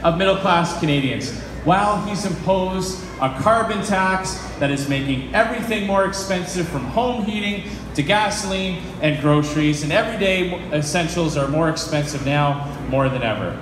of middle-class Canadians, while he's imposed a carbon tax that is making everything more expensive, from home heating to gasoline and groceries, and everyday essentials are more expensive now more than ever.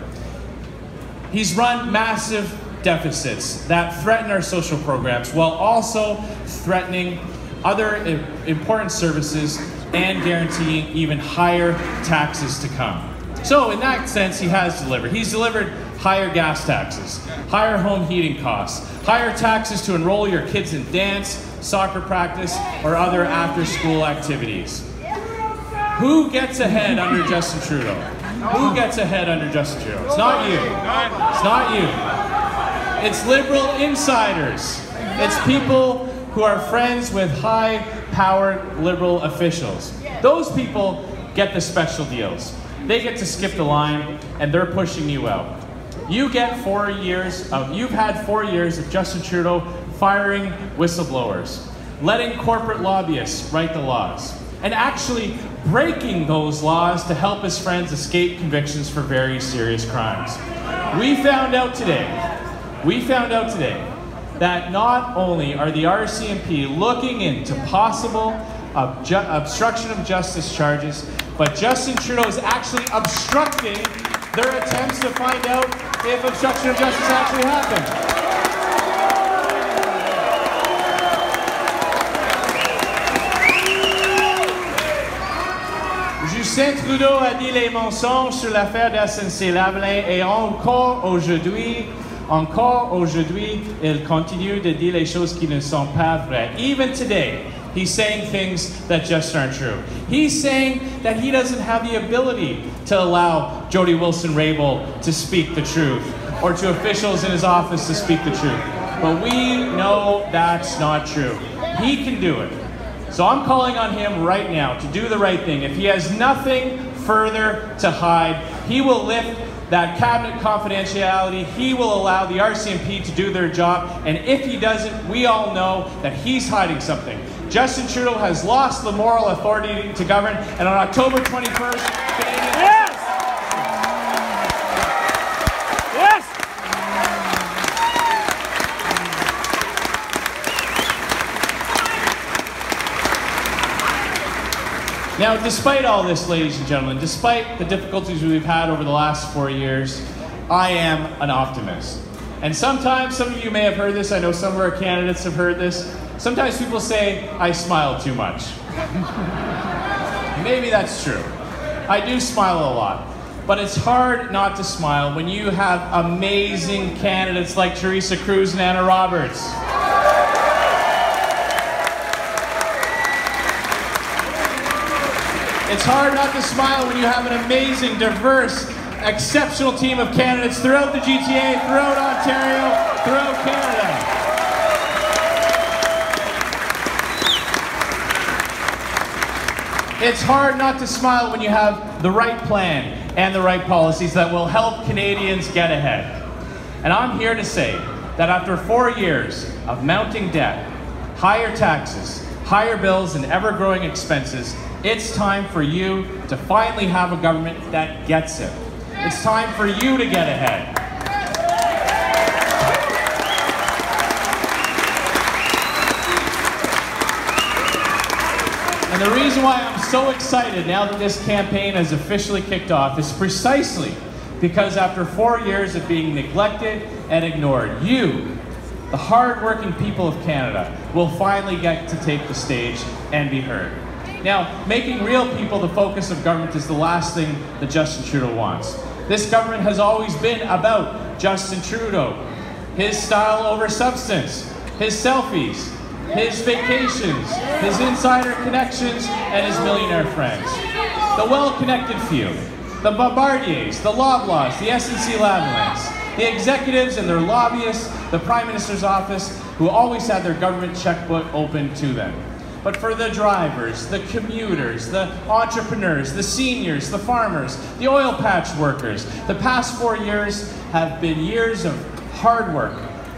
He's run massive deficits that threaten our social programs while also threatening other important services and guaranteeing even higher taxes to come. So in that sense, he has delivered. He's delivered higher gas taxes, higher home heating costs, higher taxes to enroll your kids in dance, soccer practice, or other after-school activities. Who gets ahead under Justin Trudeau? Who gets ahead under Justin Trudeau? It's not you. It's not you. It's Liberal insiders. It's people who are friends with high-powered Liberal officials. Those people get the special deals. They get to skip the line, and they're pushing you out. You get 4 years of, you've had 4 years of Justin Trudeau firing whistleblowers, letting corporate lobbyists write the laws, and actually breaking those laws to help his friends escape convictions for very serious crimes. We found out today that not only are the RCMP looking into possible obstruction of justice charges, but Justin Trudeau is actually obstructing their attempts to find out if obstruction of justice actually happened. Justin Trudeau a dit les mensonges sur l'affaire de SNC-Lavalin et encore aujourd'hui, il continue de dire les choses qui ne sont pas vraies. Even today, he's saying things that just aren't true. He's saying that he doesn't have the ability to allow Jody Wilson-Raybould to speak the truth, or to officials in his office to speak the truth. But we know that's not true. He can do it. So I'm calling on him right now to do the right thing. If he has nothing further to hide, he will lift that cabinet confidentiality. He will allow the RCMP to do their job. And if he doesn't, we all know that he's hiding something. Justin Trudeau has lost the moral authority to govern, and on October 21st, Canadians... Yes! Yes! Now, despite all this, ladies and gentlemen, despite the difficulties we've had over the last 4 years, I am an optimist. And sometimes, some of you may have heard this, I know some of our candidates have heard this, sometimes people say, I smile too much. Maybe that's true. I do smile a lot. But it's hard not to smile when you have amazing candidates like Teresa Cruz and Anna Roberts. It's hard not to smile when you have an amazing, diverse, exceptional team of candidates throughout the GTA, throughout Ontario, throughout Canada. It's hard not to smile when you have the right plan and the right policies that will help Canadians get ahead. And I'm here to say that after 4 years of mounting debt, higher taxes, higher bills, and ever-growing expenses, it's time for you to finally have a government that gets it. It's time for you to get ahead. And the reason why I'm so excited now that this campaign has officially kicked off is precisely because after 4 years of being neglected and ignored, you, the hard-working people of Canada, will finally get to take the stage and be heard. Now, making real people the focus of government is the last thing that Justin Trudeau wants. This government has always been about Justin Trudeau, his style over substance, his selfies, his vacations, his insider connections, and his millionaire friends. The well-connected few, the Bombardiers, the Loblaws, the SNC-Lavalins, the executives and their lobbyists, the Prime Minister's office, who always had their government checkbook open to them. But for the drivers, the commuters, the entrepreneurs, the seniors, the farmers, the oil patch workers, the past 4 years have been years of hard work,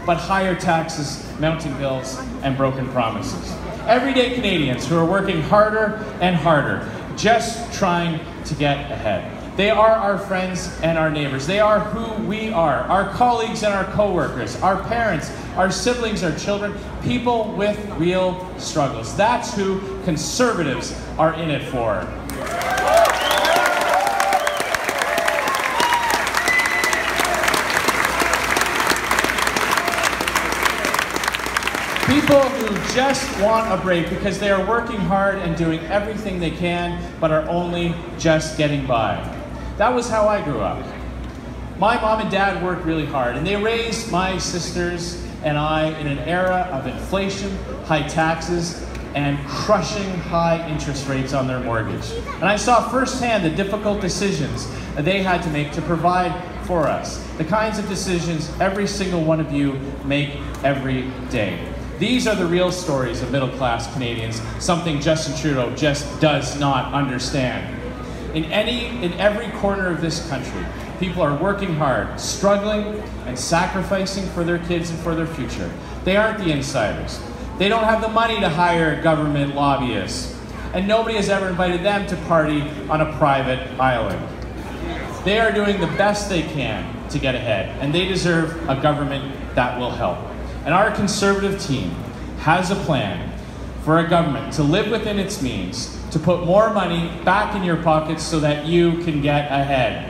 but higher taxes, mounting bills, and broken promises. Everyday Canadians who are working harder and harder, just trying to get ahead. They are our friends and our neighbors. They are who we are, our colleagues and our co-workers, our parents, our siblings, our children, people with real struggles. That's who Conservatives are in it for. People who just want a break because they are working hard and doing everything they can, but are only just getting by. That was how I grew up. My mom and dad worked really hard, and they raised my sisters and I in an era of inflation, high taxes, and crushing high interest rates on their mortgage. And I saw firsthand the difficult decisions that they had to make to provide for us, the kinds of decisions every single one of you make every day. These are the real stories of middle-class Canadians, something Justin Trudeau just does not understand. In every corner of this country, people are working hard, struggling, and sacrificing for their kids and for their future. They aren't the insiders. They don't have the money to hire government lobbyists, and nobody has ever invited them to party on a private island. They are doing the best they can to get ahead, and they deserve a government that will help. And our Conservative team has a plan for a government to live within its means, to put more money back in your pockets so that you can get ahead.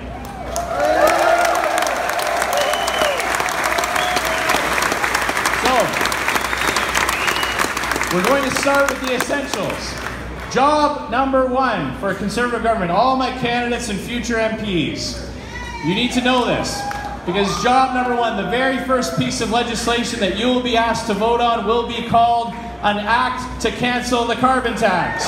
So, we're going to start with the essentials. Job number one for a Conservative government, all my candidates and future MPs, you need to know this. Because job number one, the very first piece of legislation that you will be asked to vote on will be called an act to cancel the carbon tax.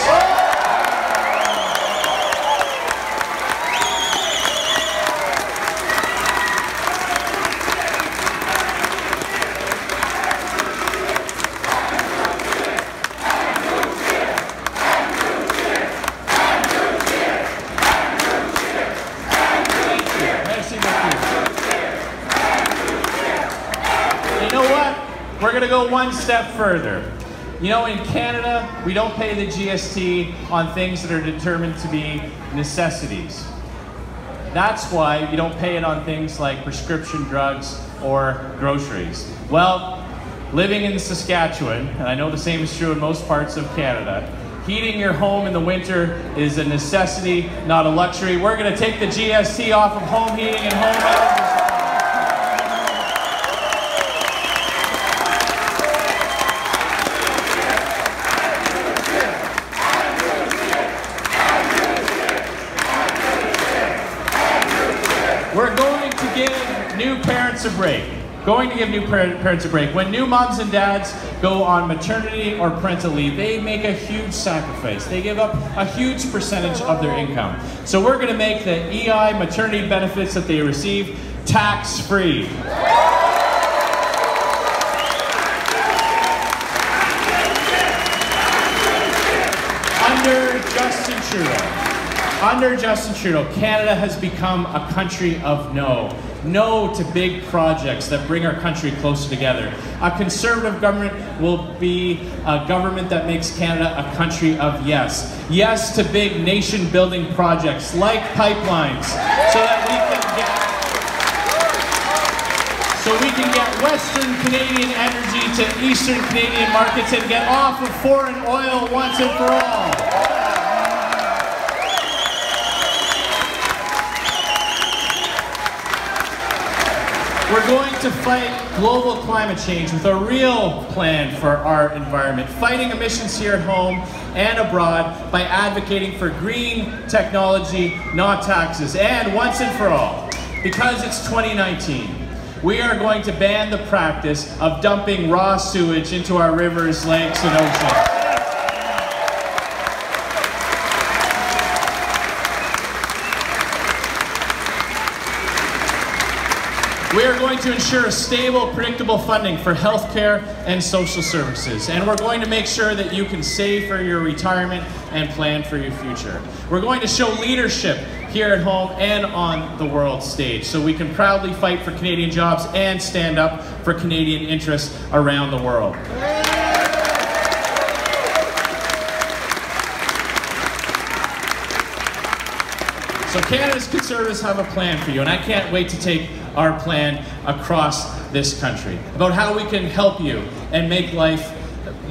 We're going to go one step further. You know, in Canada, we don't pay the GST on things that are determined to be necessities. That's why you don't pay it on things like prescription drugs or groceries. Well, living in Saskatchewan, and I know the same is true in most parts of Canada, heating your home in the winter is a necessity, not a luxury. We're going to take the GST off of home heating and home energy. We're going to give new parents a break. When new moms and dads go on maternity or parental leave, they make a huge sacrifice. They give up a huge percentage of their income. So we're going to make the EI maternity benefits that they receive tax-free. Under Justin Trudeau, Canada has become a country of no. No to big projects that bring our country closer together. A Conservative government will be a government that makes Canada a country of yes. Yes to big nation-building projects like pipelines, so we can get Western Canadian energy to Eastern Canadian markets and get off of foreign oil once and for all. We're going to fight global climate change with a real plan for our environment, fighting emissions here at home and abroad by advocating for green technology, not taxes. And once and for all, because it's 2019, we are going to ban the practice of dumping raw sewage into our rivers, lakes, and oceans. We are going to ensure stable, predictable funding for healthcare and social services. And we're going to make sure that you can save for your retirement and plan for your future. We're going to show leadership here at home and on the world stage so we can proudly fight for Canadian jobs and stand up for Canadian interests around the world. So Canada's Conservatives have a plan for you, and I can't wait to take our plan across this country about how we can help you and make life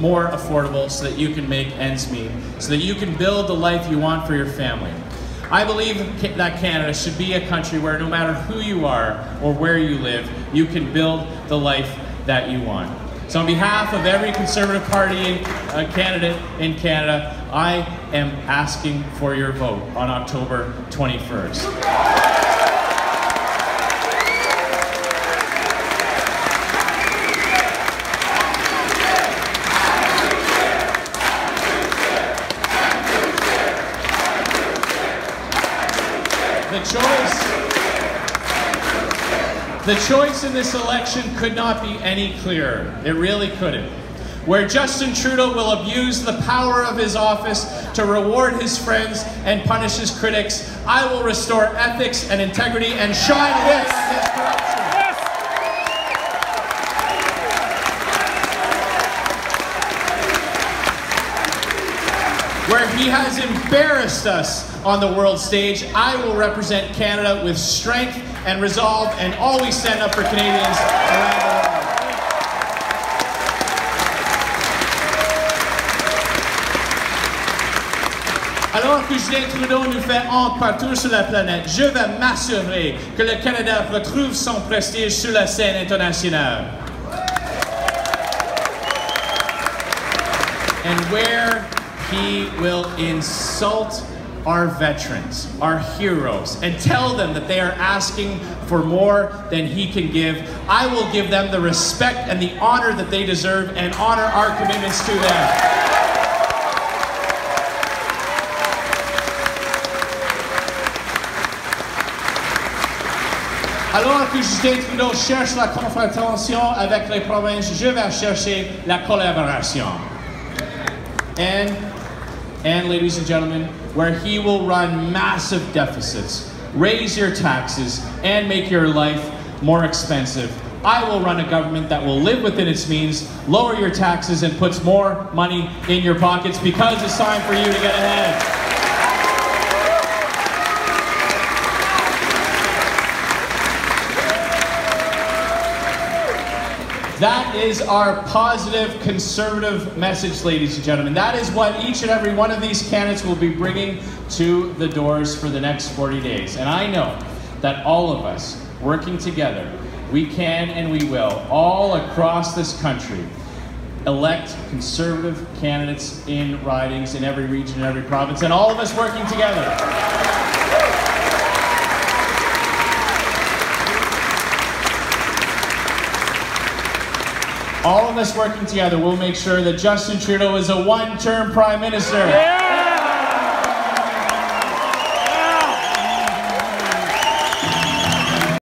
more affordable so that you can make ends meet, so that you can build the life you want for your family. I believe that Canada should be a country where no matter who you are or where you live, you can build the life that you want. So on behalf of every Conservative Party candidate in Canada, I am asking for your vote on October 21st. The choice in this election could not be any clearer. It really couldn't. Where Justin Trudeau will abuse the power of his office to reward his friends and punish his critics, I will restore ethics and integrity and shine against his corruption. Where he has embarrassed us on the world stage, I will represent Canada with strength and resolve and always stand up for Canadians around the world. Alors que Justin Trudeau nous fait honte partout sur la planète, je vais m'assurer que le Canada retrouve son prestige sur la scène internationale. And where he will insult our veterans, our heroes, and tell them that they are asking for more than he can give, I will give them the respect and the honor that they deserve and honor our commitments to them. Alors que Justin Trudeau cherche la confrontation avec les provinces, je vais chercher la collaboration. And ladies and gentlemen, where he will run massive deficits, raise your taxes, and make your life more expensive, I will run a government that will live within its means, lower your taxes, and puts more money in your pockets, because it's time for you to get ahead. That is our positive Conservative message, ladies and gentlemen. That is what each and every one of these candidates will be bringing to the doors for the next 40 days. And I know that all of us, working together, we can and we will, all across this country, elect Conservative candidates in ridings in every region, in every province, and all of us working together. All of us working together will make sure that Justin Trudeau is a one-term Prime Minister. Yeah!